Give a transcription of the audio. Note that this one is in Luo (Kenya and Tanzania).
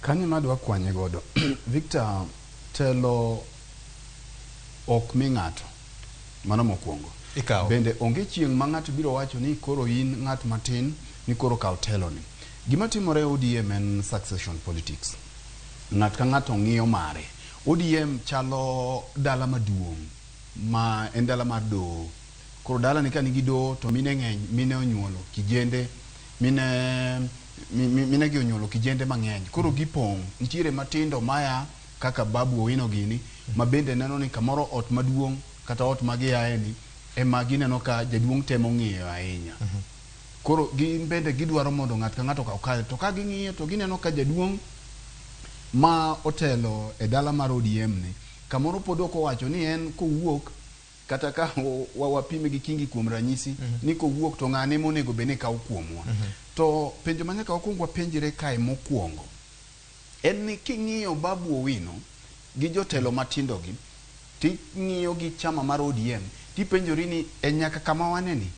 Kanyo madwa kwanye godo. Victor, telo okmi ng'ato. Mano mokwongo. Ikaw. Bende onge chieng ma ng'ato biro wacho ni koro in ng'at matin ni koro kaw telo ni. Gima timore ODM en succession politics. Ng'at ka ng'ato ng'iyo mare. ODM chalo dala maduong' ma en dala mar doho. Koro dala ni ka nigi doho to mine ng'eny, mine onyuolo kijende, mine gi onyuolo kijende mang'eny. Koro gipong' nitiere matindo maya kaka babu Ogweno gini ma bende neno ni kamoro ot maduong' kata ot magiaye ni ema gineno ka jaduong' temo ng'iyo ahinya. Koro gin bende gidwaro mondo ng'at ka ng'ato kaw kae, to ka ging'iyo to gineno ka jaduong' ma otelo e dala mar ODM ni kamoro pod ok owacho ni en kowuok kata ka wapime gi kingi kuom ranyisi ni kowuok to ng'ane monego bene kaw kuomwa. To penjo manyaka wakuong wapenjre kae mokwongo en ni king'iyo babu Ogweno gi jotelo matindo gi ting'iyo gi chama mar ODM tipenjori ni e nyaka kama waneni